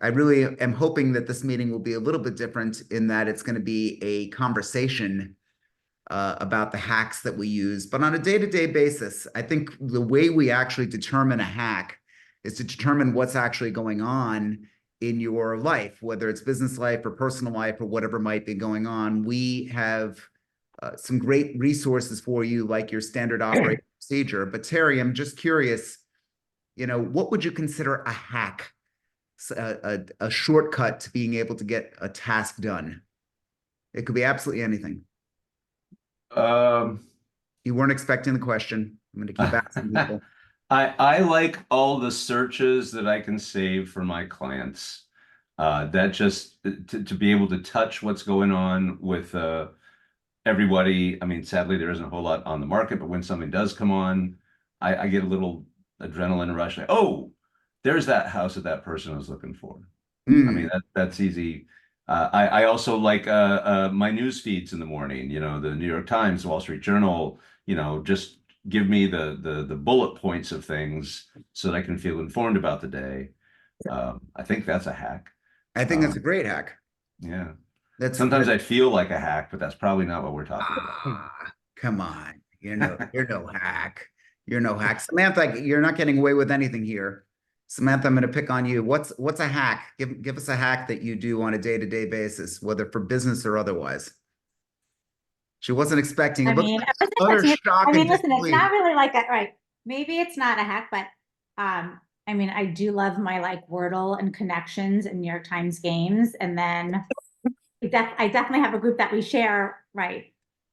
I really am hoping that this meeting will be a little bit different in that it's going to be a conversation about the hacks that we use. But on a day-to-day basis, I think the way we actually determine a hack is to determine what's actually going on in your life, whether it's business life or personal life or whatever might be going on. We have some great resources for you, like your standard operating procedure. But Terry, I'm just curious, what would you consider a hack? A shortcut to being able to get a task done. It could be absolutely anything. You weren't expecting the question. I'm going to keep asking people. I like all the searches that I can save for my clients. That just to be able to touch what's going on with everybody. I mean, sadly, there isn't a whole lot on the market, but when something does come on, I get a little adrenaline rush. Like, oh, there's that house that that person was looking for. I mean, that's easy. I also like my news feeds in the morning, the New York Times, Wall Street Journal, just give me the bullet points of things so that I can feel informed about the day. I think that's a hack. I think that's a great hack. Yeah. Sometimes I feel like a hack, but that's probably not what we're talking about. Come on. You're no hack. You're no hack. Samantha, you're not getting away with anything here. Samantha, I'm going to pick on you. What's a hack? Give us a hack that you do on a day-to-day basis, whether for business or otherwise. She wasn't expecting it. Listen, it's not really like that, right? Maybe it's not a hack, but I mean, I do love my like Wordle and connections and New York Times games, and then I definitely have a group that we share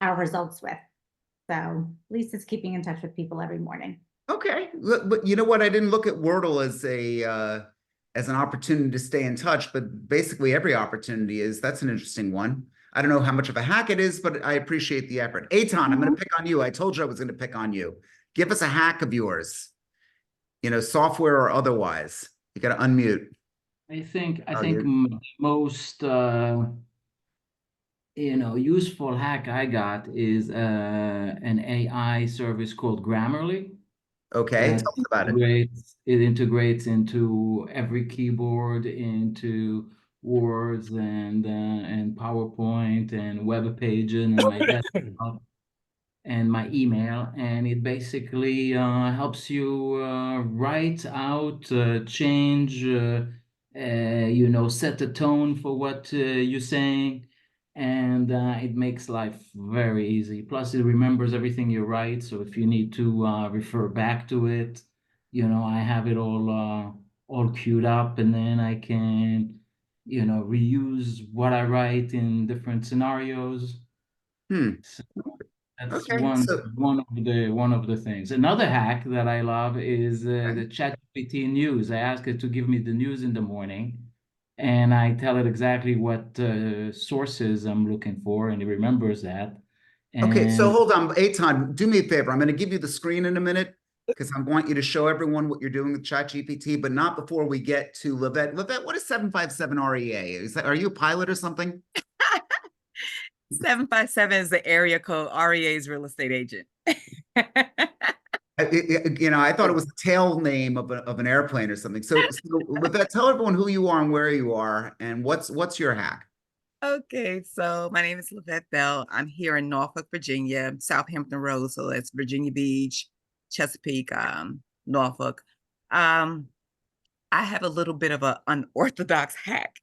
our results with. So at least it's keeping in touch with people every morning. Okay, but you know what? I didn't look at Wordle as an opportunity to stay in touch, but basically every opportunity is. That's an interesting one. I don't know how much of a hack it is, but I appreciate the effort. Eitan, I'm going to pick on you. I told you I was going to pick on you. Give us a hack of yours, software or otherwise. You got to unmute. I think most useful hack I got is an AI service called Grammarly. Okay, tell us about it. It integrates into every keyboard, into Words and PowerPoint and web pages and my desktop and my email, and it basically helps you write out, change, set the tone for what you're saying, and it makes life very easy. Plus, it remembers everything you write, so if you need to refer back to it, I have it all queued up, and then I can reuse what I write in different scenarios. So that's okay, one of the things. Another hack that I love is the ChatGPT news. I ask it to give me the news in the morning, and I tell it exactly what sources I'm looking for, and it remembers that. Okay, so hold on, Eitan, do me a favor. I'm going to give you the screen in a minute because I want you to show everyone what you're doing with ChatGPT, but not before we get to Livette. Livette, what is 757 REA? Are you a pilot or something? 757 is the area code. REA is real estate agent. I thought it was the tail name of an airplane or something. So Livette, tell everyone who you are and where you are, and what's your hack? Okay, so my name is Livette Bell. I'm here in Norfolk, Virginia, Southampton Road, so that's Virginia Beach, Chesapeake, Norfolk. I have a little bit of an unorthodox hack.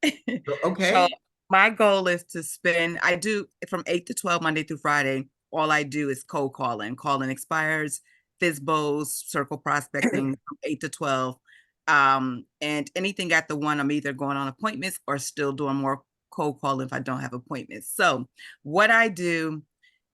Okay. So my goal is to I do from 8 to 12, Monday through Friday. All I do is cold calling. Calling expires, FISBOs, circle prospecting from 8 to 12. And anything at the 1, I'm either going on appointments or still doing more cold calling if I don't have appointments. So what I do,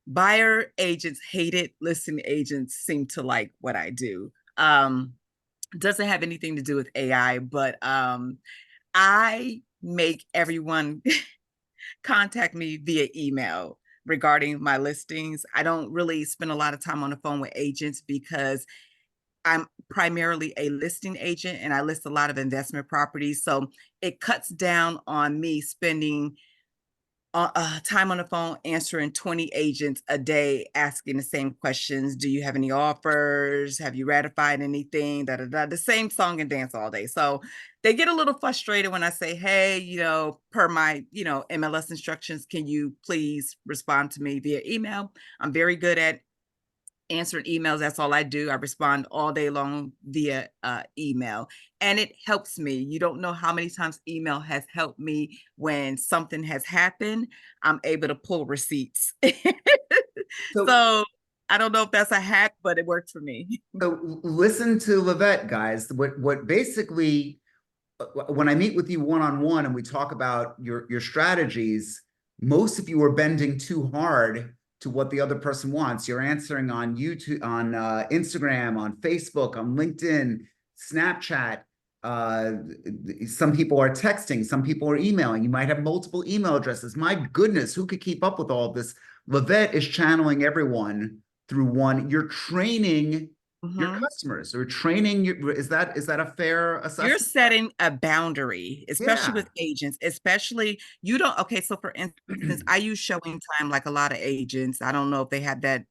buyer agents hate it. Listing agents seem to like what I do. Doesn't have anything to do with AI, but I make everyone contact me via email regarding my listings. I don't really spend a lot of time on the phone with agents because I'm primarily a listing agent and I list a lot of investment properties. So it cuts down on me spending time on the phone answering 20 agents a day asking the same questions. Do you have any offers? Have you ratified anything? Da, da, da, the same song and dance all day. So they get a little frustrated when I say, hey, per my, MLS instructions, can you please respond to me via email? I'm very good at answering emails. That's all I do. I respond all day long via email, and it helps me. You don't know how many times email has helped me when something has happened. I'm able to pull receipts. So I don't know if that's a hack, but it worked for me. So listen to Livette, guys. What basically, when I meet with you one-on-one and we talk about your strategies, most of you are bending too hard to what the other person wants. You're answering on YouTube, on Instagram, on Facebook, on LinkedIn, Snapchat. Some people are texting, some people are emailing. You might have multiple email addresses. My goodness, who could keep up with all of this? Livette is channeling everyone through one. You're training your customers, or training your, is that a fair assessment? You're setting a boundary, especially with agents, especially okay, so for instance, I use showing time like a lot of agents. I don't know if they have that.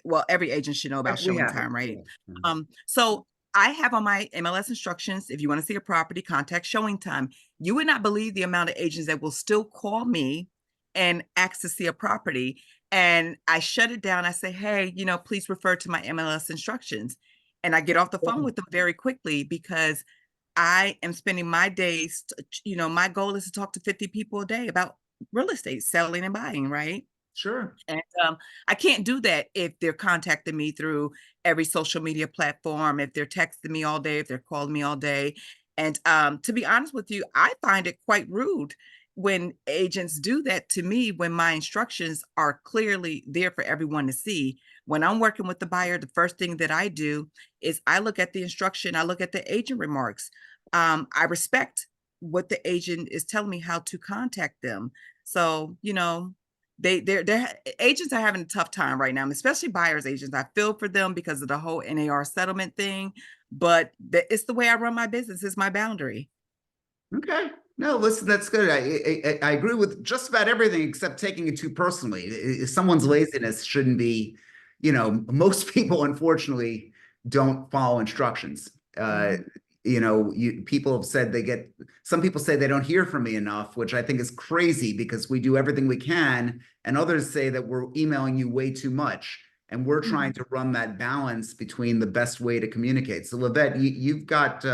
Well, every agent should know about showing time, right? Yeah. So I have on my MLS instructions, if you want to see a property, contact showing time. You would not believe the amount of agents that will still call me and ask to see a property. And I shut it down. I say, hey, please refer to my MLS instructions. And I get off the phone with them very quickly because I am spending my days, my goal is to talk to 50 people a day about real estate, selling and buying, right? Sure. And I can't do that if they're contacting me through every social media platform, if they're texting me all day, if they're calling me all day. And to be honest with you, I find it quite rude when agents do that to me when my instructions are clearly there for everyone to see. When I'm working with the buyer, the first thing that I do is I look at the instruction, I look at the agent remarks. I respect what the agent is telling me how to contact them. So, they're agents are having a tough time right now, especially buyers agents. I feel for them because of the whole NAR settlement thing, but it's the way I run my business. It's my boundary. Okay. No, listen, that's good. I agree with just about everything except taking it too personally. Someone's laziness shouldn't be, most people, unfortunately, don't follow instructions. People have said some people say they don't hear from me enough, which I think is crazy because we do everything we can. And others say that we're emailing you way too much. And we're trying to run that balance between the best way to communicate. So Livette, you've got,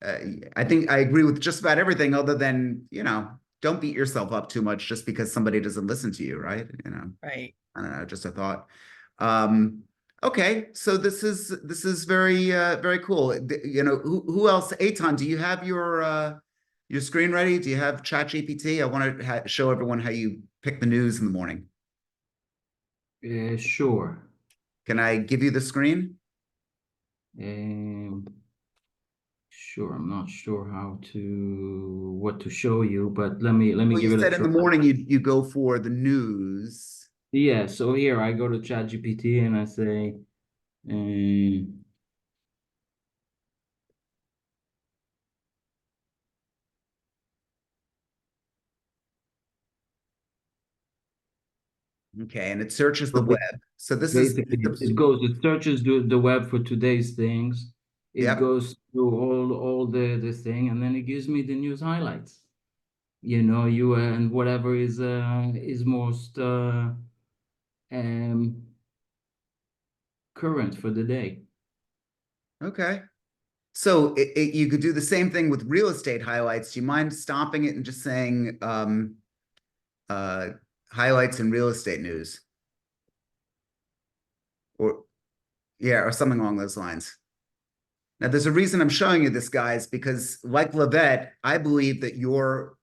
I think I agree with just about everything other than, don't beat yourself up too much just because somebody doesn't listen to you, right? Right. I don't know, just a thought. Okay, so this is very very cool. Who else? Eitan, do you have your screen ready? Do you have ChatGPT? I want to show everyone how you pick the news in the morning. Sure. Can I give you the screen? Sure, I'm not sure what to show you, but let me give it a try. You said in the morning you go for the news. Yeah, so here I go to ChatGPT and I say, okay, and it searches the web. So this basically it searches the web for today's things. It goes through all the thing, and then it gives me the news highlights. And whatever is most current for the day. Okay. So you could do the same thing with real estate highlights. Do you mind stopping it and just saying highlights in real estate news? Or something along those lines. Now, there's a reason I'm showing you this, guys, because like Livette, I believe that your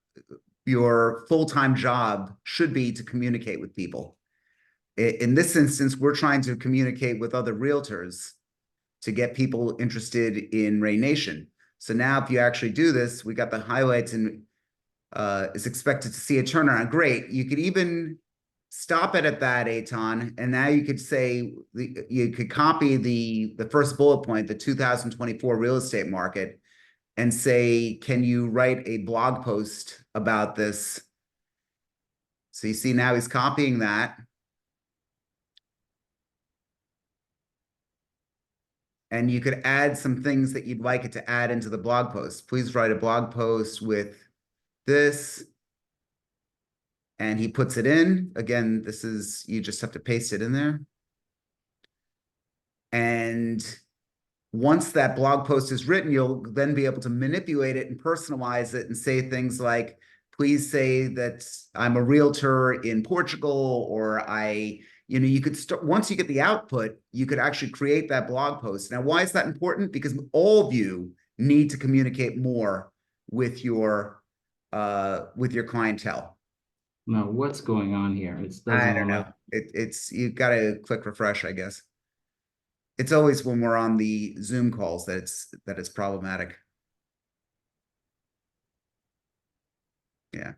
full-time job should be to communicate with people. In this instance, we're trying to communicate with other realtors to get people interested in REIGNation. So now if you actually do this, we got the highlights and is expected to see a turnaround. Great. You could even stop it at that, Eitan, and now you could say, you could copy the first bullet point, the 2024 real estate market, and say, can you write a blog post about this So you see now he's copying that. And you could add some things that you'd like it to add into the blog post. Please write a blog post with this. And he puts it in. Again, this is, you just have to paste it in there. And once that blog post is written, you'll then be able to manipulate it and personalize it and say things like, please say that I'm a realtor in Portugal, or you could start, once you get the output, you could actually create that blog post. Now, why is that important? Because all of you need to communicate more with your clientele. Now, what's going on here? It doesn't I don't know. It's you got to click refresh, I guess. It's always when we're on the Zoom calls that it's problematic. Yeah.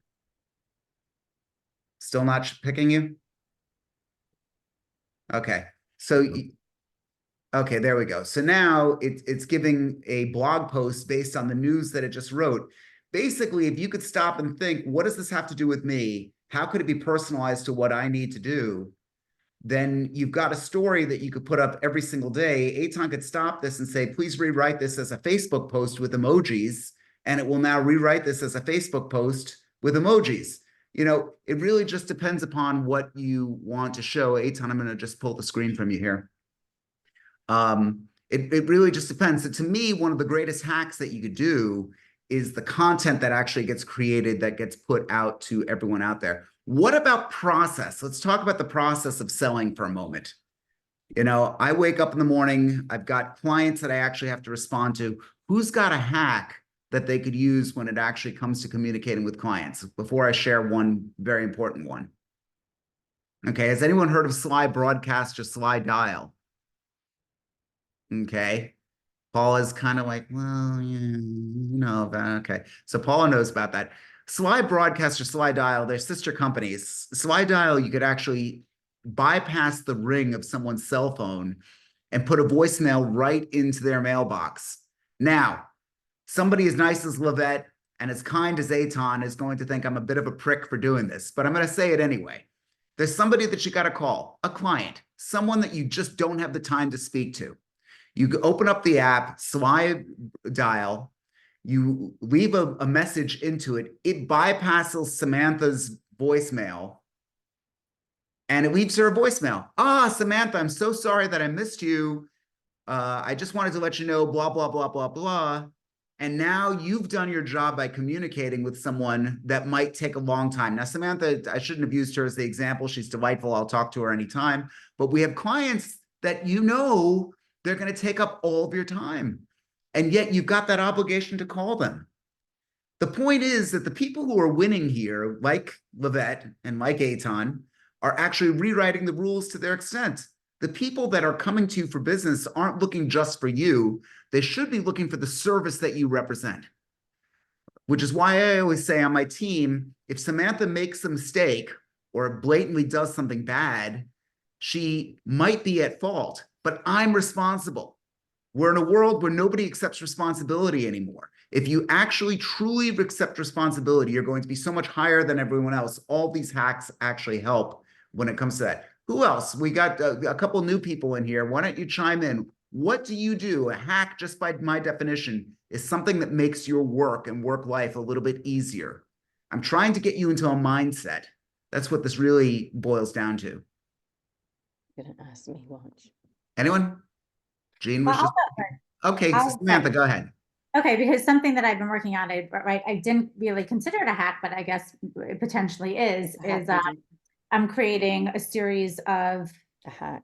Still not picking you? Okay. So, okay, there we go. So now it's giving a blog post based on the news that it just wrote. Basically, if you could stop and think, what does this have to do with me? How could it be personalized to what I need to do? Then you've got a story that you could put up every single day. Eitan could stop this and say, please rewrite this as a Facebook post with emojis. And it will now rewrite this as a Facebook post with emojis. You know, it really just depends upon what you want to show. Eitan, I'm going to just pull the screen from you here. It really just depends. So to me, one of the greatest hacks that you could do is the content that actually gets created, that gets put out to everyone out there. What about process? Let's talk about the process of selling for a moment. You know, I wake up in the morning, I've got clients that I actually have to respond to. Who's got a hack that they could use when it actually comes to communicating with clients? Before I share one very important one. Okay, has anyone heard of slide broadcast or slide dial? Okay. Paula's kind of like, well, yeah, you know, okay. So Paula knows about that. Slide broadcast or slide dial, they're sister companies. Slide dial, you could actually bypass the ring of someone's cell phone and put a voicemail right into their mailbox. Now, somebody as nice as Lavette and as kind as Eitan is going to think I'm a bit of a prick for doing this, but I'm going to say it anyway. There's somebody that you got to call, a client, someone that you just don't have the time to speak to. You open up the app, slide dial, you leave a message into it. It bypasses Samantha's voicemail and it leaves her a voicemail. Samantha, I'm so sorry that I missed you. I just wanted to let you know, blah, blah, blah, blah, blah. And now you've done your job by communicating with someone that might take a long time. Now, Samantha, I shouldn't have used her as the example. She's delightful. I'll talk to her anytime. But we have clients that they're going to take up all of your time. And yet you've got that obligation to call them. The point is that the people who are winning here, like Lavette and like Eitan, are actually rewriting the rules to their extent. The people that are coming to you for business aren't looking just for you. They should be looking for the service that you represent. Which is why I always say on my team, if Samantha makes a mistake or blatantly does something bad, she might be at fault, but I'm responsible. We're in a world where nobody accepts responsibility anymore. If you actually truly accept responsibility, you're going to be so much higher than everyone else. All these hacks actually help when it comes to that. Who else? We got a couple new people in here. Why don't you chime in? What do you do? A hack, just by my definition, is something that makes your work and work life a little bit easier. I'm trying to get you into a mindset. That's what this really boils down to. You're gonna ask me lunch. Anyone? Jean was okay. So Samantha, go ahead. Okay, because something that I've been working on, I didn't really consider it a hack, but I guess it potentially is I'm creating a series of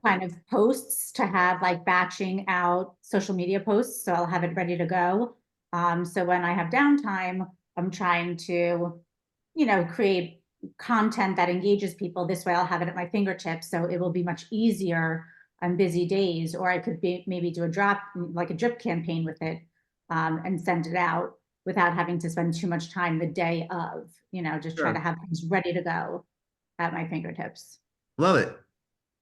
kind of posts to have like batching out social media posts. So I'll have it ready to go. So when I have downtime, I'm trying to, create content that engages people. This way I'll have it at my fingertips. So it will be much easier on busy days, or I could maybe do a drip campaign with it and send it out without having to spend too much time the day of, just try to have things ready to go at my fingertips. Love it.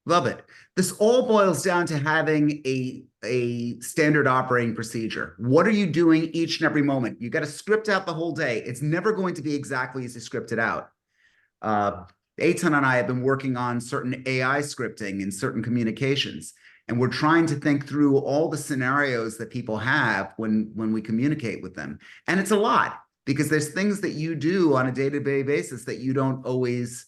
Love it. This all boils down to having a standard operating procedure. What are you doing each and every moment? You got to script out the whole day. It's never going to be exactly as you script it out. Eitan and I have been working on certain AI scripting and certain communications, and we're trying to think through all the scenarios that people have when we communicate with them. And it's a lot, because there's things that you do on a day-to-day basis that you don't always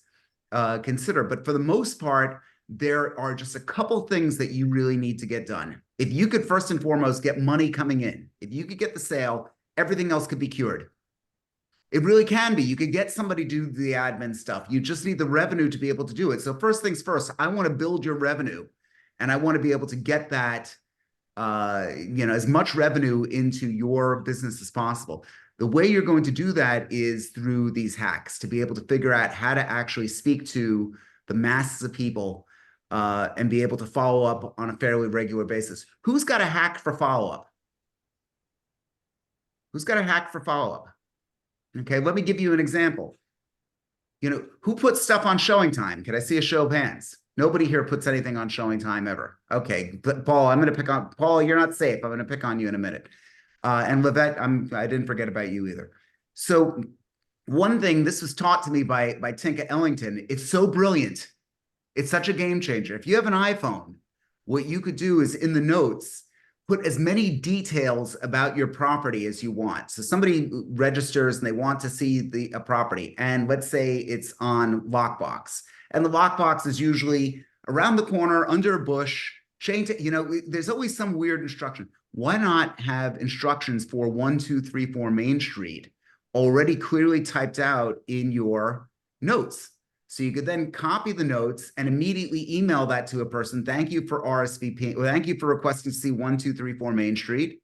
consider. But for the most part, there are just a couple things that you really need to get done. If you could first and foremost get money coming in, if you could get the sale, everything else could be cured. It really can be. You could get somebody to do the admin stuff. You just need the revenue to be able to do it. So first things first, I want to build your revenue, and I want to be able to get that, as much revenue into your business as possible. The way you're going to do that is through these hacks, to be able to figure out how to actually speak to the masses of people and be able to follow up on a fairly regular basis. Who's got a hack for follow-up? Who's got a hack for follow-up? Okay, let me give you an example. Who puts stuff on showing time? Can I see a show of hands? Nobody here puts anything on showing time ever. Okay, but Paul, I'm going to pick on Paul. You're not safe. I'm going to pick on you in a minute. And Livette, I didn't forget about you either. So one thing, this was taught to me by Tinka Ellington. It's so brilliant. It's such a game changer. If you have an iPhone, what you could do is in the notes, put as many details about your property as you want. So somebody registers and they want to see a property, and let's say it's on lockbox, and the lockbox is usually around the corner, under a bush, there's always some weird instruction. Why not have instructions for 1234 Main Street already clearly typed out in your notes? So you could then copy the notes and immediately email that to a person. Thank you for RSVP. Thank you for requesting to see 1234 Main Street.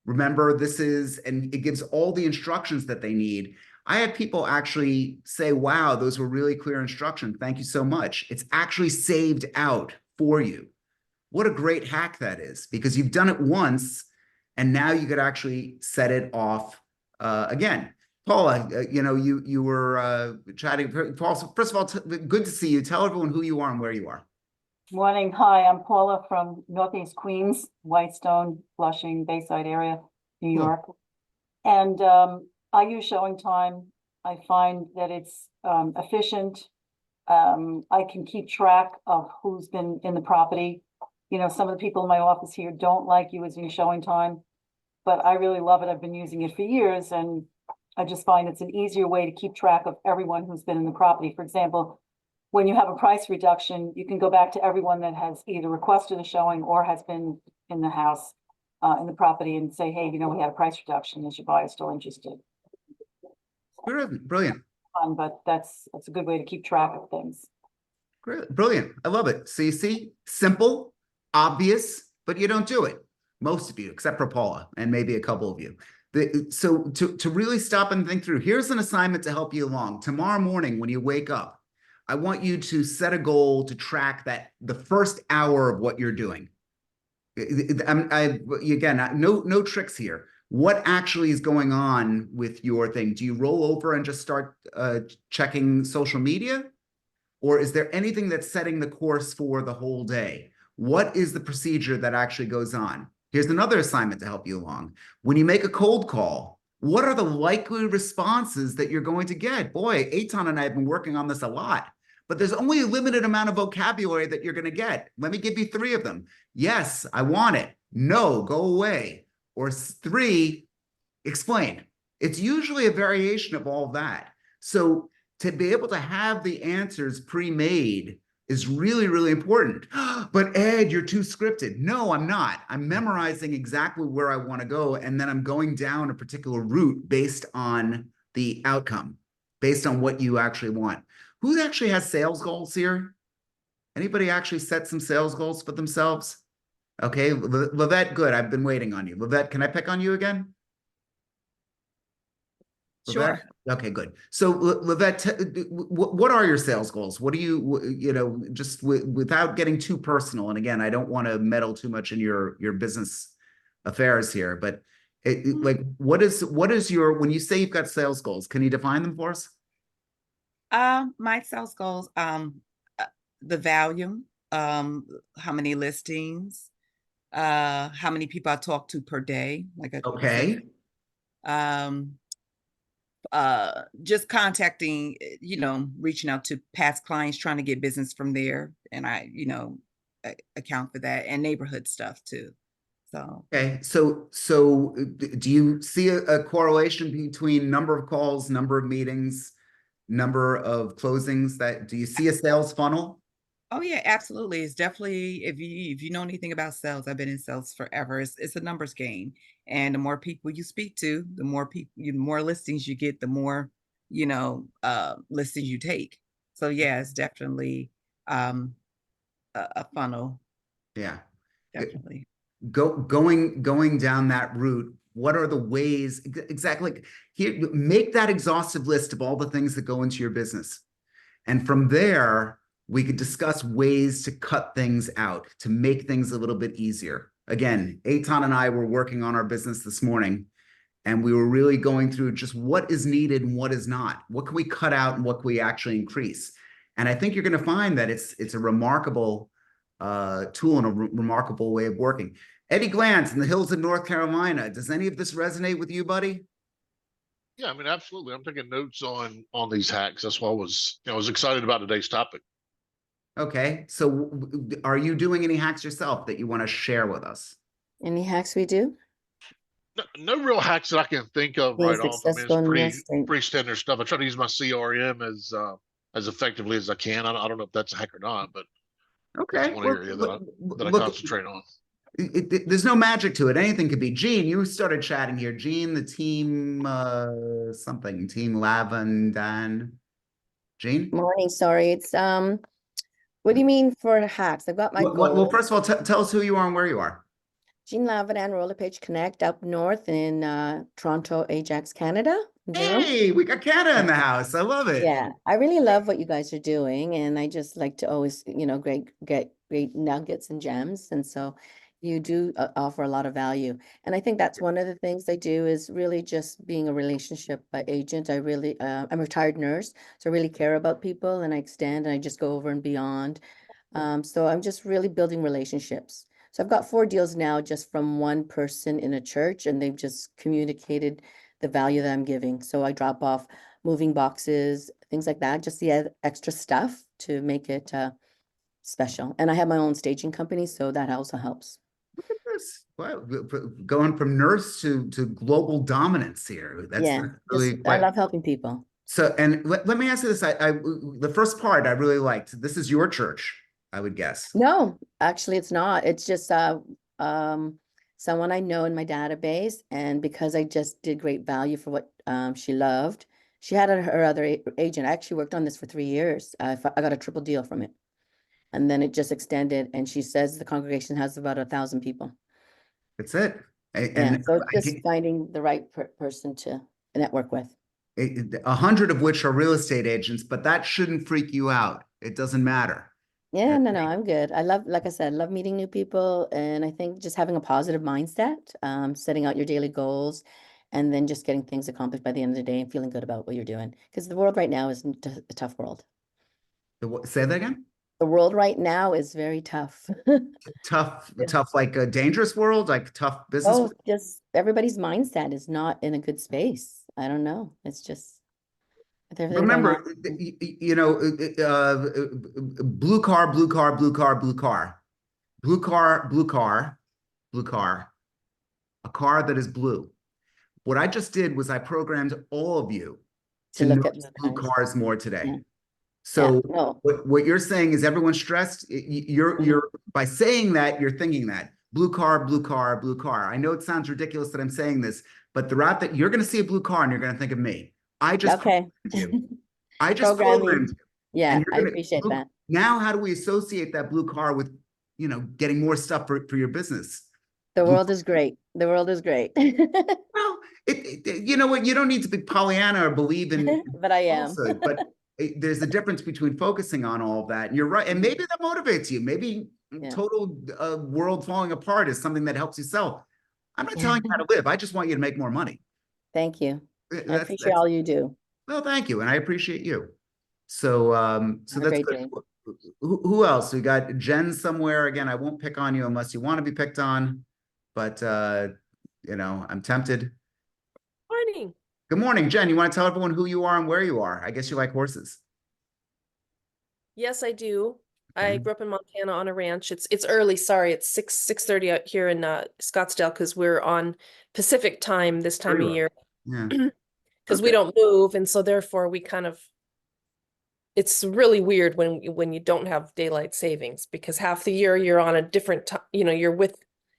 Remember, and it gives all the instructions that they need. I had people actually say, wow, those were really clear instructions. Thank you so much. It's actually saved out for you. What a great hack that is, because you've done it once and now you could actually set it off again. Paula, you were chatting. Paul, so first of all, good to see you. Tell everyone who you are and where you are. Morning. Hi, I'm Paula from Northeast Queens, Whitestone, Flushing, Bayside area, New York. And I use showing time. I find that it's efficient. I can keep track of who's been in the property. Some of the people in my office here don't like using showing time, but I really love it. I've been using it for years, and I just find it's an easier way to keep track of everyone who's been in the property. For example, when you have a price reduction, you can go back to everyone that has either requested a showing or has been in the house, in the property, and say, hey, we had a price reduction. Is your buyer still interested? Brilliant. But that's a good way to keep track of things. Great. Brilliant. I love it. So you see, simple, obvious, but you don't do it. Most of you, except for Paula and maybe a couple of you. So to really stop and think through, here's an assignment to help you along. Tomorrow morning, when you wake up, I want you to set a goal to track the first hour of what you're doing. Again, no tricks here. What actually is going on with your thing? Do you roll over and just start checking social media? Or is there anything that's setting the course for the whole day? What is the procedure that actually goes on? Here's another assignment to help you along. When you make a cold call, what are the likely responses that you're going to get? Boy, Eitan and I have been working on this a lot, but there's only a limited amount of vocabulary that you're going to get. Let me give you 3 of them. Yes, I want it. No, go away. Or 3, explain. It's usually a variation of all of that. So to be able to have the answers pre-made is really, really important. But Ed, you're too scripted. No, I'm not. I'm memorizing exactly where I want to go, and then I'm going down a particular route based on the outcome, based on what you actually want. Who actually has sales goals here? Anybody actually set some sales goals for themselves? Okay, Livette, good. I've been waiting on you. Livette, can I pick on you again? Sure. Livette? Okay, good. So Livette, what are your sales goals? What do you, just without getting too personal, and again, I don't want to meddle too much in your business affairs here, but like, what is your, when you say you've got sales goals, can you define them for us? My sales goals, the value, how many listings, how many people I talk to per day, like Okay. just contacting, reaching out to past clients, trying to get business from there. And I, account for that, and neighborhood stuff too. So. Okay, so do you see a correlation between number of calls, number of meetings, number of closings? Do you see a sales funnel? Oh yeah, absolutely. It's definitely, if you know anything about sales, I've been in sales forever. It's a numbers game, and the more people you speak to, the more more listings you get, the more listings you take. So yeah, it's definitely a funnel. Yeah, Definitely. Going down that route. What are the ways exactly? Here, make that exhaustive list of all the things that go into your business, and from there, we could discuss ways to cut things out, to make things a little bit easier. Again, Eitan and I were working on our business this morning, and we were really going through just what is needed and what is not. What can we cut out and what can we actually increase? And I think you're going to find that it's a remarkable tool and a remarkable way of working. Eddie Glantz in the hills of North Carolina. Does any of this resonate with you, buddy? Yeah, I mean, absolutely. I'm taking notes on these hacks. That's why I was excited about today's topic. Okay, so are you doing any hacks yourself that you want to share with us? Any hacks we do? No real hacks that I can think of Being right off. I mean, successful in real it's estate. pretty standard stuff. I try to use my CRM as effectively as I can. I don't know if that's a hack or not, but Okay, that's one area that I concentrate on. There's no magic to it. Anything could be. Gene, you started chatting here. Gene, the team, team Lavandan. Gene? Morning, sorry. It's what do you mean for hacks? I've got my goals. Well, first of all, tell us who you are and where you are. Jean Lavandan, Roller Page Connect up north in Toronto, Ajax, Canada. Hey, we got Canada in the house. I love it. Yeah, I really love what you guys are doing, and I just like to always, get great nuggets and gems, and so you do offer a lot of value. And I think that's one of the things I do is really just being a relationship agent. I really, I'm a retired nurse, so I really care about people, and I extend and I just go over and beyond. So I'm just really building relationships. So I've got 4 deals now just from one person in a church, and they've just communicated the value that I'm giving. So I drop off moving boxes, things like that, just the extra stuff to make it special. And I have my own staging company, so that also helps. Look at this. Wow, going from nurse to global dominance here. That's really I love helping people. So, and let me ask you this. The first part I really liked. This is your church, I would guess. No, actually it's not. It's just someone I know in my database, and because I just did great value for what she loved, she had her other agent. I actually worked on this for 3 years. I got a triple deal from it, and then it just extended. And she says the congregation has about 1,000 people. That's it. And so it's just finding the right person to network with. 100 of which are real estate agents, but that shouldn't freak you out. It doesn't matter. Yeah, no, I'm good. I love, like I said, love meeting new people. And I think just having a positive mindset, setting out your daily goals, and then just getting things accomplished by the end of the day and feeling good about what you're doing. Because the world right now is a tough world. Say that again? The world right now is very tough. Tough, like a dangerous world, like tough business. Oh, just everybody's mindset is not in a good space. I don't know. It's just. Remember, blue car, blue car, blue car, blue car, blue car, blue car, blue car, a car that is blue. What I just did was I programmed all of you to look at blue cars more today. Yeah. So what you're saying is everyone's stressed. You're by saying that, you're thinking that blue car, blue car, blue car. I know it sounds ridiculous that I'm saying this, but throughout that, you're going to see a blue car and you're going to think of me. I just programmed you. Yeah, I appreciate that. Now, how do we associate that blue car with, getting more stuff for your business? The world is great. The world is great. Well, you know what? You don't need to be Pollyanna or believe in. But I am. Falsehood, but there's a difference between focusing on all of that. And you're right. And maybe that motivates you. Maybe total world falling apart is something that helps you sell. I'm not telling you how to live. I just want you to make more money. Thank you. I appreciate all you do. Well, thank you. And I appreciate you. So, that's good. Who else? We got Jen somewhere. Again, I won't pick on you unless you want to be picked on, but, I'm tempted. Morning. Good morning, Jen. You want to tell everyone who you are and where you are? I guess you like horses. Yes, I do. I Okay. grew up in Montana on a ranch. It's early, sorry. It's 6:30 out here in Scottsdale because we're on Pacific time this time of year. Yeah. Because we Okay. don't move, and so therefore we kind of it's really weird when you don't have daylight savings because half the year you're on a different time, you're with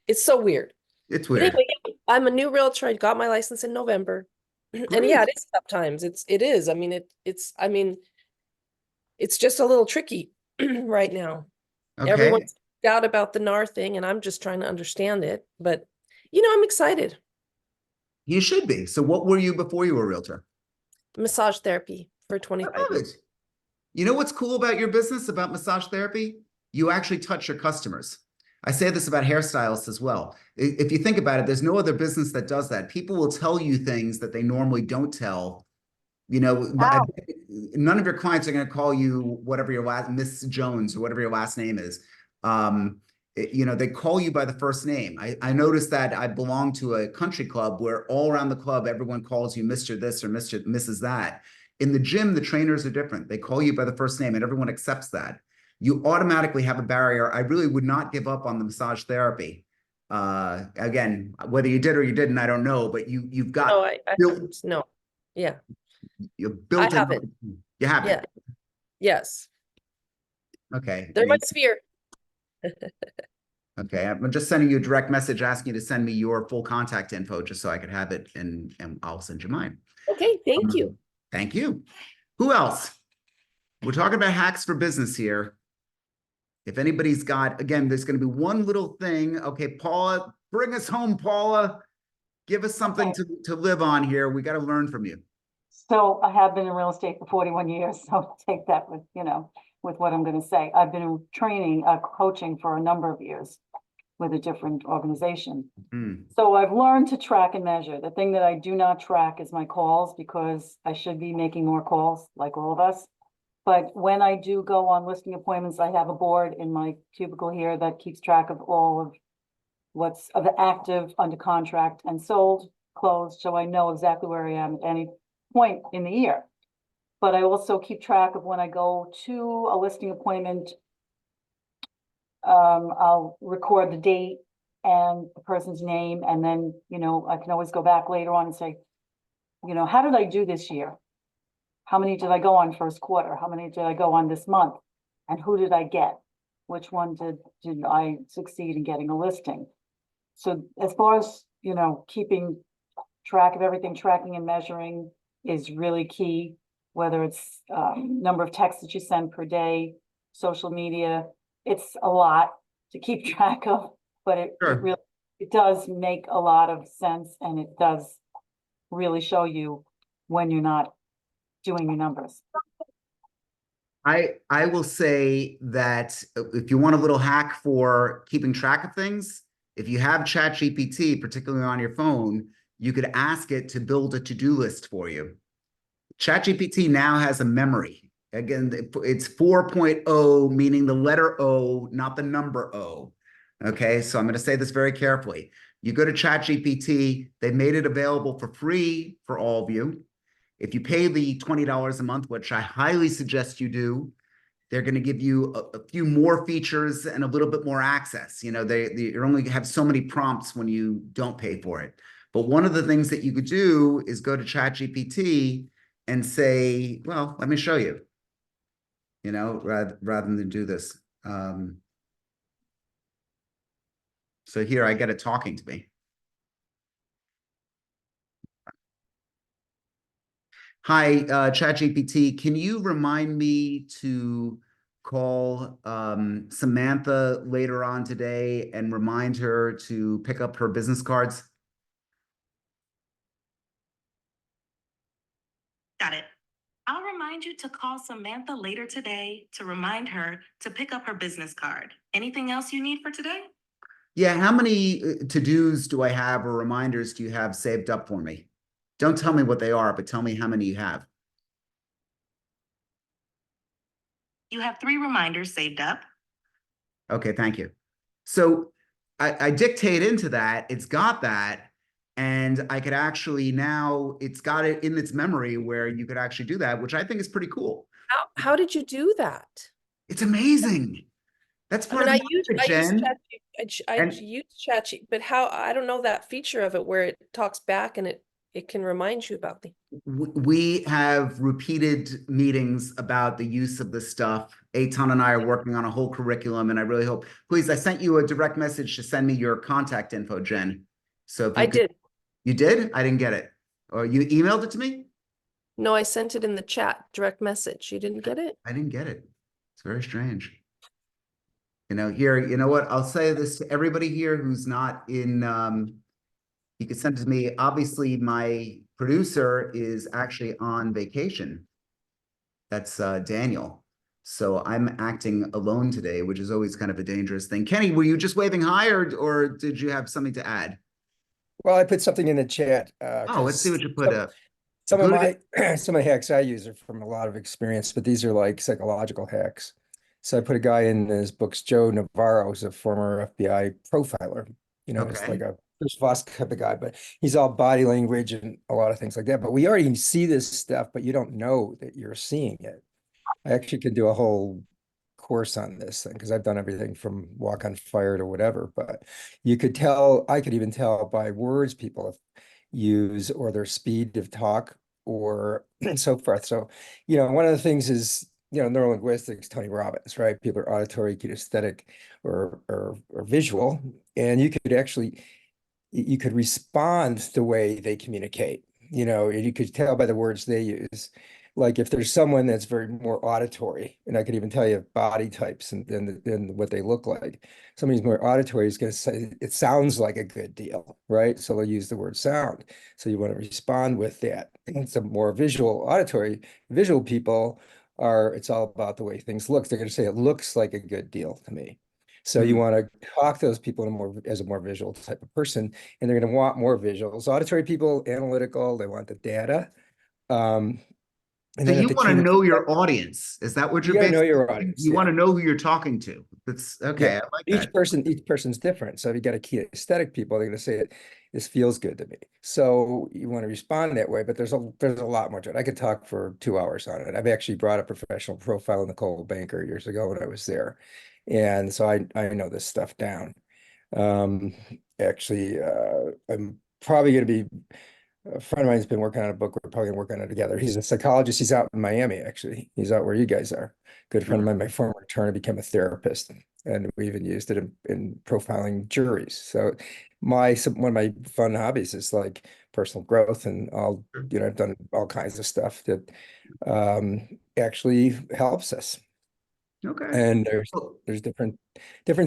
it's so weird. It's But weird. anyway, I'm a new realtor. I got my license in November. And yeah, it is tough times. It is. I mean, it's just a little tricky right now. Okay. Everyone's out about the NAR thing, and I'm just trying to understand it. But I'm excited. You should be. So what were you before you were a realtor? Massage therapy for I 25 love years. it. You know what's cool about your business, about massage therapy? You actually touch your customers. I say this about hairstylists as well. If you think about it, there's no other business that does that. People will tell you things that they normally don't tell. Wow. None of your clients are going to call you whatever your last, Miss Jones or whatever your last name is. They call you by the first name. I noticed that I belong to a country club where all around the club, everyone calls you Mr. This or Mrs. That. In the gym, the trainers are different. They call you by the first name and everyone accepts that. You automatically have a barrier. I really would not give up on the massage therapy. Again, whether you did or you didn't, I don't know, but you've got No, I haven't. No. Yeah. You're built I have in. it. You have Yeah. it. Yes. Okay. They're my sphere. Okay. I'm just sending you a direct message asking you to send me your full contact info just so I could have it and I'll send you mine. Okay, thank you. Thank you. Who else? We're talking about hacks for business here. If anybody's got, again, there's going to be one little thing. Okay, Paula, bring us home, Paula. Give us something to live on here. We got to learn from you. So I have been in real estate for 41 years, so take that with, with what I'm going to say. I've been in training, coaching for a number of years with a different organization. So I've learned to track and measure. The thing that I do not track is my calls because I should be making more calls like all of us. But when I do go on listing appointments, I have a board in my cubicle here that keeps track of all of what's of the active, under contract and sold, closed. So I know exactly where I am at any point in the year. But I also keep track of when I go to a listing appointment. I'll record the date and the person's name, and then, I can always go back later on and say, how did I do this year? How many did I go on first quarter? How many did I go on this month? And who did I get? Which one did I succeed in getting a listing? So as far as, keeping track of everything, tracking and measuring is really key, whether it's number of texts that you send per day, social media. It's a lot to keep track of, but it really does make a lot of sense, and it does really show you when you're not doing your numbers. I will say that if you want a little hack for keeping track of things, if you have ChatGPT, particularly on your phone, you could ask it to build a to-do list for you. ChatGPT now has a memory. Again, it's 4.0, meaning the letter O, not the number O. Okay, so I'm going to say this very carefully. You go to ChatGPT, they made it available for free for all of you. If you pay the $20 a month, which I highly suggest you do, they're going to give you a few more features and a little bit more access. You only have so many prompts when you don't pay for it. But one of the things that you could do is go to ChatGPT and say, well, let me show you, rather than do this. So here I get it talking to me. Hi, ChatGPT, can you remind me to call Samantha later on today and remind her to pick up her business cards? Got it. I'll remind you to call Samantha later today to remind her to pick up her business card. Anything else you need for today? Yeah, how many to-dos do I have or reminders do you have saved up for me? Don't tell me what they are, but tell me how many you have. You have 3 reminders saved up. Okay, thank you. So I dictate into that, it's got that, And I could actually now, it's got it in its memory where you could actually do that, which I think is pretty cool. How did you do that? It's amazing. That's I part mean, of the magic, Jen. I And- use ChatGPT, but how, I don't know that feature of it where it talks back and it can remind you about the. We have repeated meetings about the use of this stuff. Eitan and I are working on a whole curriculum, and I really hope, please, I sent you a direct message to send me your contact info, Jen. So if you I could- did. You did? I didn't get it. Or you emailed it to me? No, I sent it in the chat, direct message. You didn't get it? I didn't get it. It's very strange. You know, here, you know what? I'll say this to everybody here who's not in, you can send it to me. Obviously, my producer is actually on vacation. That's Daniel. So I'm acting alone today, which is always kind of a dangerous thing. Kenny, were you just waving hi or did you have something to add? Well, I put something in the chat. Oh, let's see what you put up. Some of Good. my some of the hacks I use are from a lot of experience, but these are like psychological hacks. So I put a guy in his books, Joe Navarro, who's a former FBI profiler. You know, it's Okay. like a Bruce Voss type of guy, but he's all body language and a lot of things like that. But we already see this stuff, but you don't know that you're seeing it. I actually could do a whole course on this thing because I've done everything from walk on fire to whatever, but you could tell, I could even tell by words people use or their speed of talk or so forth. So, you know, one of the things is, you know, neurolinguistics, Tony Robbins, right? People are auditory, kinesthetic, or visual, and you could actually, you could respond the way they communicate. You know, you could tell by the words they use. Like if there's someone that's very more auditory, and I could even tell you body types and what they look like. Somebody who's more auditory is going to say it sounds like a good deal, right? So they'll use the word sound. So you want to respond with that. And some more visual, auditory, visual people are, it's all about the way things look. They're going to say it looks like a good deal to me. So you want to talk to those people in a more as a more visual type of person, and they're going to want more visuals. Auditory people, analytical, they want the data. And So then you at the want to know your kinesthetic, audience. Is that what you you're gotta know basically your saying? audience, You yeah. want to know who you're talking to. That's okay. Yeah. I like Each that. each person's different. So if you got a kinesthetic people, they're going to say it, this feels good to me. So you want to respond that way, but there's a lot more to it. I could talk for 2 hours on it. I've actually brought a professional profile in Nicole Banker years ago when I was there. And so I know this stuff down. Actually, I'm probably going to be, a friend of mine's been working on a book. We're probably gonna work on it together. He's a psychologist. He's out in Miami, actually. He's out where you guys are. Good friend of mine, my former attorney, became a therapist, and we even used it in profiling juries. So one of my fun hobbies is like personal growth, and you know, I've done all kinds of stuff that actually helps us. Okay. And there's different,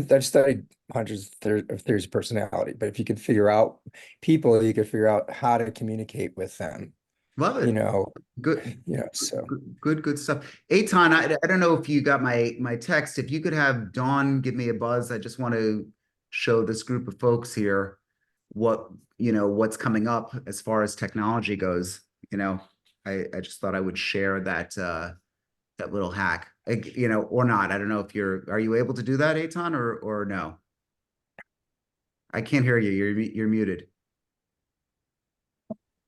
I've studied hundreds of theories of personality, but if you could figure out people, you could figure out how to communicate with them, Love it. you know, Good. you know, so. Good stuff. Eitan, I don't know if you got my text. If you could have Dawn give me a buzz, I just want to show this group of folks here what, you know, what's coming up as far as technology goes. You know, I just thought I would share that that little hack, you know, or not. I don't know if are you able to do that, Eitan, or no? I can't hear you. You're muted.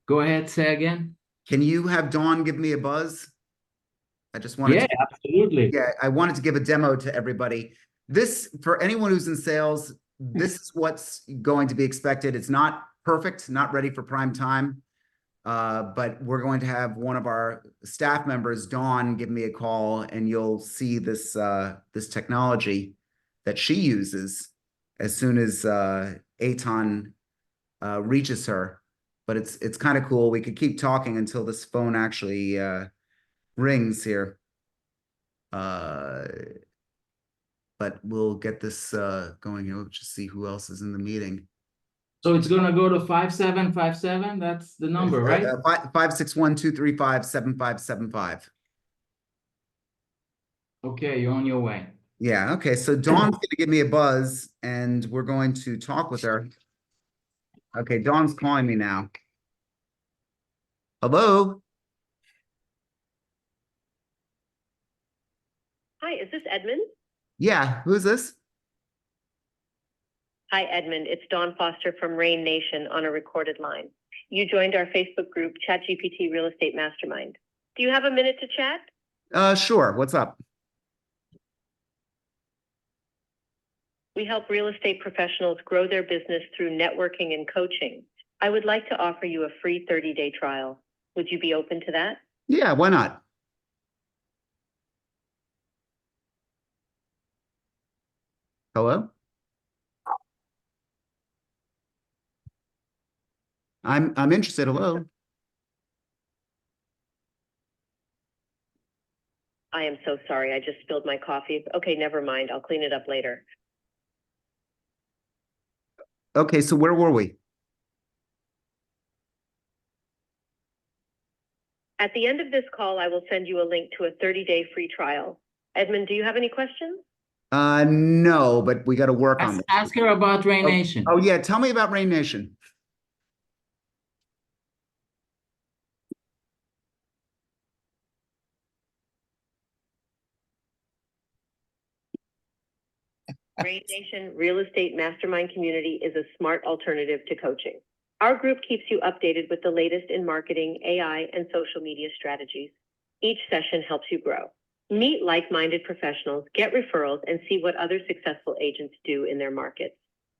Go ahead, say again. Can you have Dawn give me a buzz? I just wanted Yeah, absolutely. Yeah, I wanted to give a demo to everybody. This, for anyone who's in sales, this is what's going to be expected. It's not perfect, not ready for prime time. But we're going to have one of our staff members, Dawn, give me a call, and you'll see this this technology that she uses as soon as Eitan reaches her. But it's kind of cool. We could keep talking until this phone actually rings here. But we'll get this going here. Let's just see who else is in the meeting. So it's gonna go to 5757. That's the number, right? 561-235-7575. Okay, you're on your way. Yeah. Okay. So Dawn's going to give me a buzz, and we're going to talk with her. Okay, Dawn's calling me now. Hello. Hi, is this Edmund? Yeah. Who's this? Hi, Edmund. It's Dawn Foster from REIGNation on a recorded line. You joined our Facebook group, ChatGPT Real Estate Mastermind. Do you have a minute to chat? Sure. What's up? We help real estate professionals grow their business through networking and coaching. I would like to offer you a free 30-day trial. Would you be open to that? Yeah, why not? Hello? I'm interested. Hello? I am so sorry. I just spilled my coffee. Okay, never mind. I'll clean it up later. Okay, so where were we? At the end of this call, I will send you a link to a 30-day free trial. Edmund, do you have any questions? No, but we got to work on this. Ask her about REIGNation. Oh yeah, tell me about REIGNation. REIGNation Real Estate Mastermind Community is a smart alternative to coaching. Our group keeps you updated with the latest in marketing, AI, and social media strategies. Each session helps you grow. Meet like-minded professionals, get referrals, and see what other successful agents do in their markets.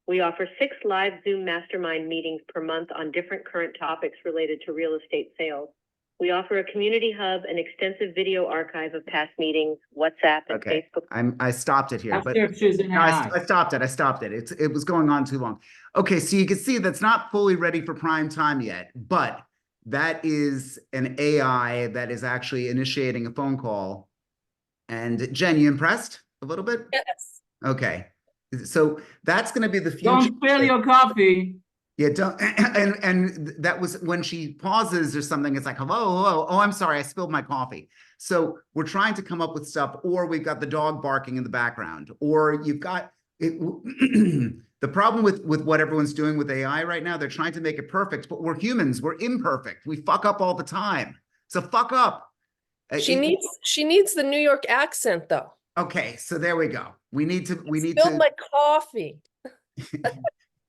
We offer 6 live Zoom mastermind meetings per month on different current topics related to real estate sales. We offer a community hub, an extensive video archive of past meetings, WhatsApp, and Okay, Facebook. I stopped it here, but After she's in no, I stopped it. I stopped it. It was going on too long. Okay, so you can see that's not fully ready for prime time yet, but that is an AI that is actually initiating a phone call. And Jen, you impressed a little bit? Yes. Okay, so that's going to be the future. Don't spill your coffee. Yeah, don't, and that was when she pauses or something, it's like, hello, oh, I'm sorry, I spilled my coffee. So we're trying to come up with stuff, or we've got the dog barking in the background, or you've got it. The problem with what everyone's doing with AI right now, they're trying to make it perfect, but we're humans, we're imperfect. We fuck up all the time. So fuck up. She needs the New York accent though. Okay, so there we go. We need to Spilled my coffee.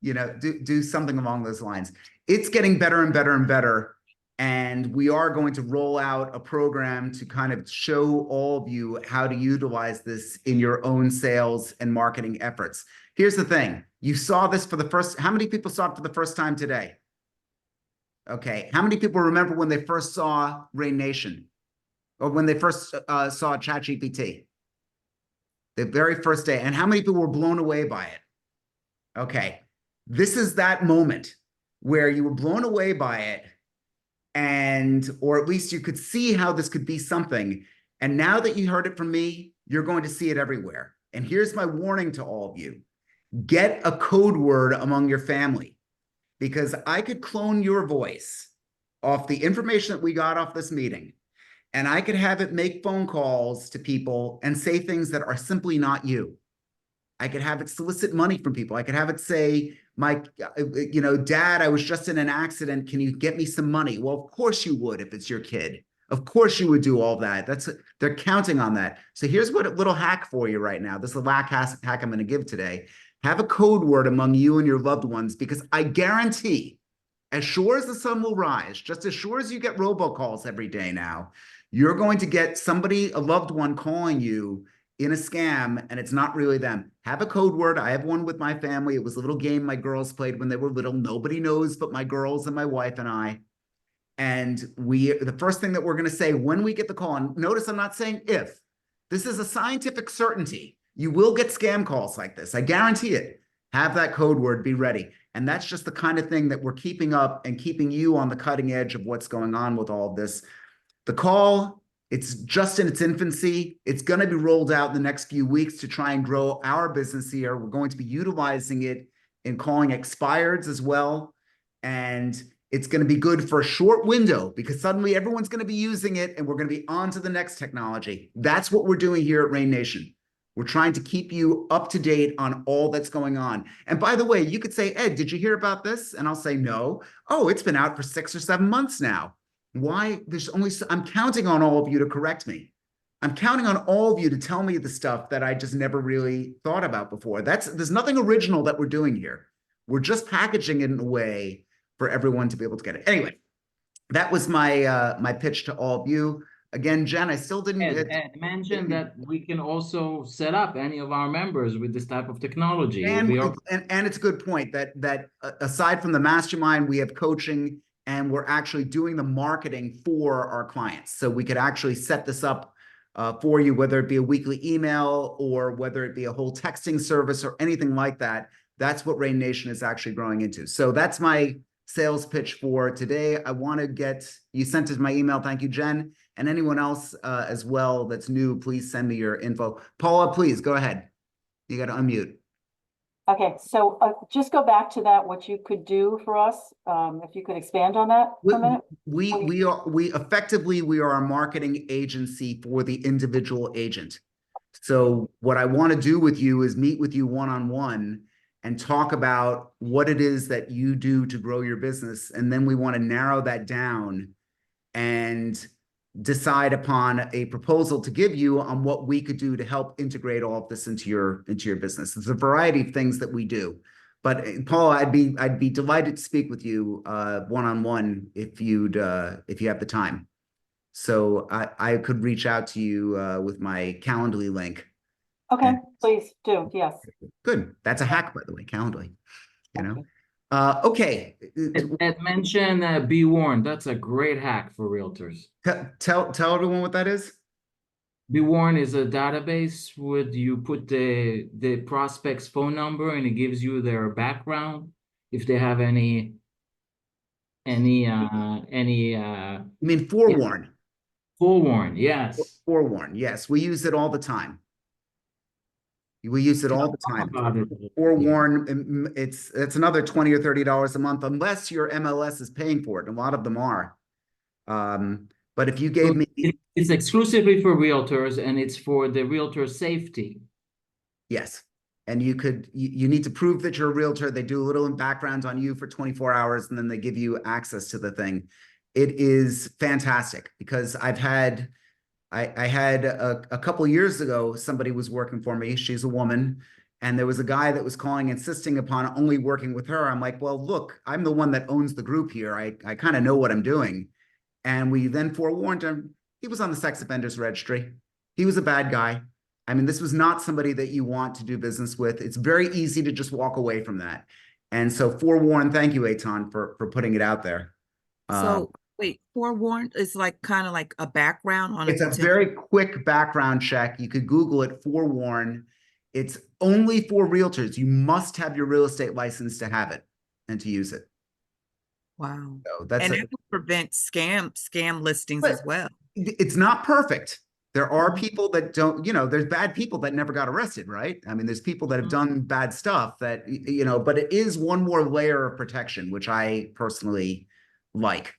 You know, do something along those lines. It's getting better and better and better. And we are going to roll out a program to kind of show all of you how to utilize this in your own sales and marketing efforts. Here's the thing. You saw this for the first, how many people saw it for the first time today? Okay. How many people remember when they first saw REIGNation or when they first saw ChatGPT? The very first day. And how many people were blown away by it? Okay. This is that moment where you were blown away by it, and or at least you could see how this could be something. And now that you heard it from me, you're going to see it everywhere. And here's my warning to all of you. Get a code word among your family, because I could clone your voice off the information that we got off this meeting, and I could have it make phone calls to people and say things that are simply not you. I could have it solicit money from people. I could have it say, Dad, I was just in an accident. Can you get me some money? Well, of course you would if it's your kid. Of course you would do all that. They're counting on that. So here's what a little hack for you right now. This is a hack I'm going to give today. Have a code word among you and your loved ones, because I guarantee, as sure as the sun will rise, just as sure as you get robocalls every day now, you're going to get somebody, a loved one, calling you in a scam, and it's not really them. Have a code word. I have one with my family. It was a little game my girls played when they were little. Nobody knows but my girls and my wife and I. And the first thing that we're going to say when we get the call, and notice I'm not saying if, this is a scientific certainty. You will get scam calls like this. I guarantee it. Have that code word, be ready. And that's just the kind of thing that we're keeping up and keeping you on the cutting edge of what's going on with all of this. The call, it's just in its infancy. It's going to be rolled out in the next few weeks to try and grow our business here. We're going to be utilizing it in calling expireds as well. And it's going to be good for a short window, because suddenly everyone's going to be using it and we're going to be on to the next technology. That's what we're doing here at REIGNation. We're trying to keep you up to date on all that's going on. And by the way, you could say, Ed, did you hear about this? And I'll say, no. Oh, it's been out for 6 or 7 months now. Why? I'm counting on all of you to correct me. I'm counting on all of you to tell me the stuff that I just never really thought about before. There's nothing original that we're doing here. We're just packaging it in a way for everyone to be able to get it. Anyway, that was my my pitch to all of you. Again, Jen, I still didn't And mention that we can also set up any of our members with this type of technology. and it's a good point that aside from the mastermind, we have coaching and we're actually doing the marketing for our clients. So we could actually set this up for you, whether it be a weekly email or whether it be a whole texting service or anything like that. That's what REIGNation is actually growing into. So that's my sales pitch for today. I want to get, you sent us my email. Thank you, Jen. And anyone else as well that's new, please send me your info. Paula, please go ahead. You got to unmute. Okay, so just go back to that, what you could do for us, if you could expand on that for a minute. We are a marketing agency for the individual agent. So what I want to do with you is meet with you one-on-one and talk about what it is that you do to grow your business. And then we want to narrow that down and decide upon a proposal to give you on what we could do to help integrate all of this into your business. It's a variety of things that we do. But Paul, I'd be delighted to speak with you one-on-one if you have the time. So I could reach out to you with my Calendly link. Okay, please do. Yes. Good. That's a hack, by the way, Calendly. You know. Okay. And mention Be Warned. That's a great hack for realtors. Tell everyone what that is. Be Warned is a database where you put the prospect's phone number and it gives you their background. If they have any You mean Forewarn? Yeah. Forewarn, yes. Forewarn, yes. We use it all the time. We use it all the time. Forewarn, it's another $20 or $30 a month, unless your MLS is paying for it. And a lot of them are. But if you gave me, it's exclusively for realtors, and it's for the realtor safety. Yes, and you need to prove that you're a realtor. They do a little background on you for 24 hours, and then they give you access to the thing. It is fantastic because I had a couple years ago, somebody was working for me. She's a woman. And there was a guy that was calling, insisting upon only working with her. I'm like, well, look, I'm the one that owns the group here. I kind of know what I'm doing. And we then forewarned him. He was on the sex offenders registry. He was a bad guy. I mean, this was not somebody that you want to do business with. It's very easy to just walk away from that. And so forewarned, thank you, Eitan, for putting it out there. So wait, forewarned is like kind of like a background on it's a very quick background check. You could Google it, forewarn. It's only for realtors. You must have your real estate license to have it and to use it. Wow. So that's and it will prevent scam listings as well. It's not perfect. There are people that don't, there's bad people that never got arrested, right? I mean, there's people that have done bad stuff that, but it is one more layer of protection, which I personally like.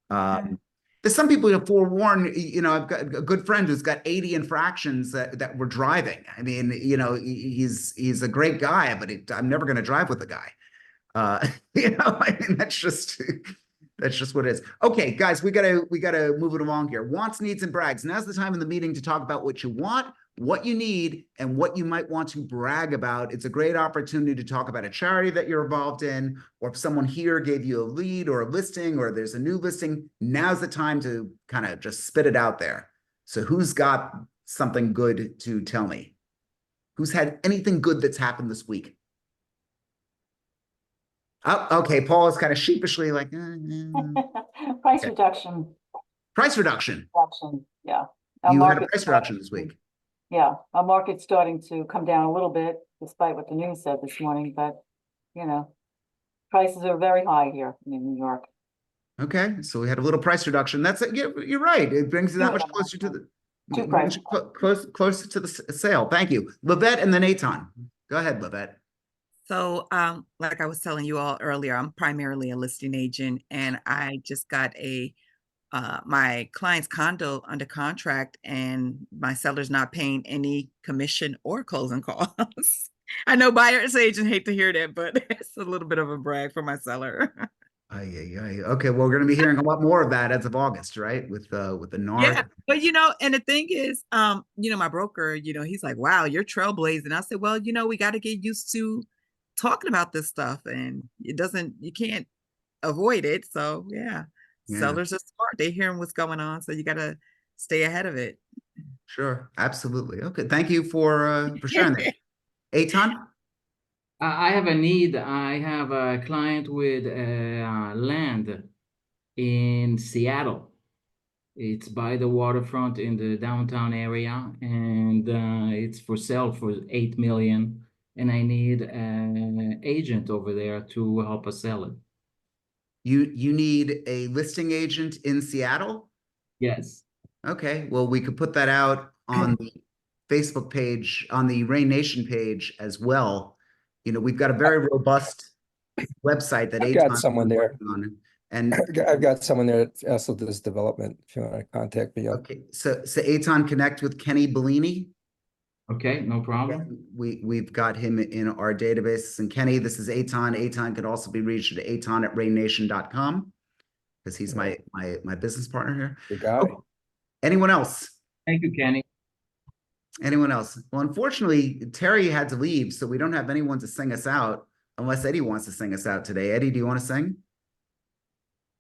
There's some people who forewarn, I've got a good friend who's got 80 infractions that were driving. I mean, he's a great guy, but I'm never going to drive with the guy. I mean, that's just what it is. Okay, guys, we gotta move it along here. Wants, needs, and brags. Now's the time in the meeting to talk about what you want, what you need, and what you might want to brag about. It's a great opportunity to talk about a charity that you're involved in, or if someone here gave you a lead or a listing, or there's a new listing. Now's the time to kind of just spit it out there. So who's got something good to tell me? Who's had anything good that's happened this week? Oh, okay. Paul is kind of sheepishly like, price reduction. Price reduction. Yeah. You had a price reduction this week. Yeah, our market's starting to come down a little bit, despite what the news said this morning. But prices are very high here in New York. Okay, so we had a little price reduction. That's it. You're right. It brings you that much closer to the closer to the sale. Thank you, Livette, and then Eitan. Go ahead, Livette. So, like I was telling you all earlier, I'm primarily a listing agent, and I just got my client's condo under contract, and my seller's not paying any commission or closing costs. I know buyer's agents hate to hear that, but it's a little bit of a brag for my seller. Okay, well, we're gonna be hearing a lot more of that as of August, right? With the Yeah, NARD. but and the thing is, my broker, he's like, wow, you're trailblazing. I said, well, we got to get used to talking about this stuff, and you can't avoid it. So yeah, sellers are smart. They're hearing what's going on, so you got to stay ahead of it. Sure, absolutely. Okay, thank you for sharing that. Eitan? I have a need. I have a client with land in Seattle. It's by the waterfront in the downtown area, and it's for sale for 8 million. And I need an agent over there to help us sell it. You need a listing agent in Seattle? Yes. Okay, well, we could put that out on the Facebook page, on the REIGNation page as well. We've got a very robust website that I've got Eitan's someone been there. working on. And I've got someone there that also does development. If you want to contact me, okay, so Eitan, connect with Kenny Bellini. Okay, no problem. We've got him in our database. And Kenny, this is Eitan. Eitan could also be reached at eitan@reignation.com because he's my business partner here. the guy. Oh, anyone else? Thank you, Kenny. Anyone else? Well, unfortunately, Terry had to leave, so we don't have anyone to sing us out unless Eddie wants to sing us out today. Eddie, do you want to sing?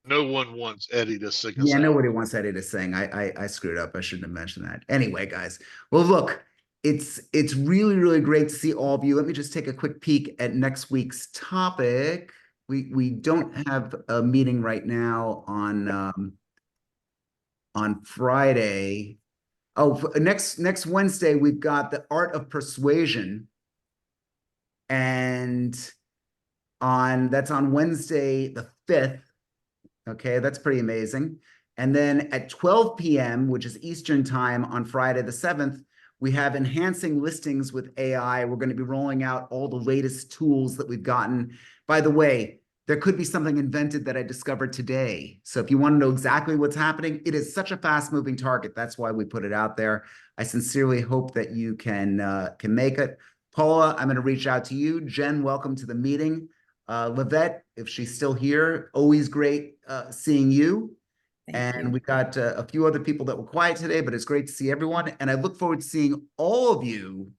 No one wants Eddie to sing us Yeah, out. nobody wants Eddie to sing. I screwed up. I shouldn't have mentioned that. Anyway, guys. Well, look, it's really, really great to see all of you. Let me just take a quick peek at next week's topic. We don't have a meeting right now on Friday. Oh, next Wednesday, we've got the Art of Persuasion. And that's on Wednesday, the 5th. Okay, that's pretty amazing. And then at 12 p.m., which is Eastern time on Friday the 7th, we have Enhancing Listings with AI. We're going to be rolling out all the latest tools that we've gotten. By the way, there could be something invented that I discovered today. So if you want to know exactly what's happening, it is such a fast-moving target. That's why we put it out there. I sincerely hope that you can make it. Paula, I'm going to reach out to you. Jen, welcome to the meeting. Livette, if she's still here, always great seeing you. And we got a few other people that were quiet today, but it's great to see everyone. And I look forward to seeing all of you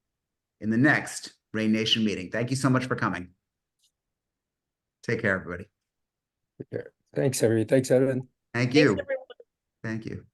in the next REIGNation meeting. Thank you so much for coming. Take care, everybody. Thanks, everybody. Thanks, Evan. Thank Thanks, you. everyone. Thank you.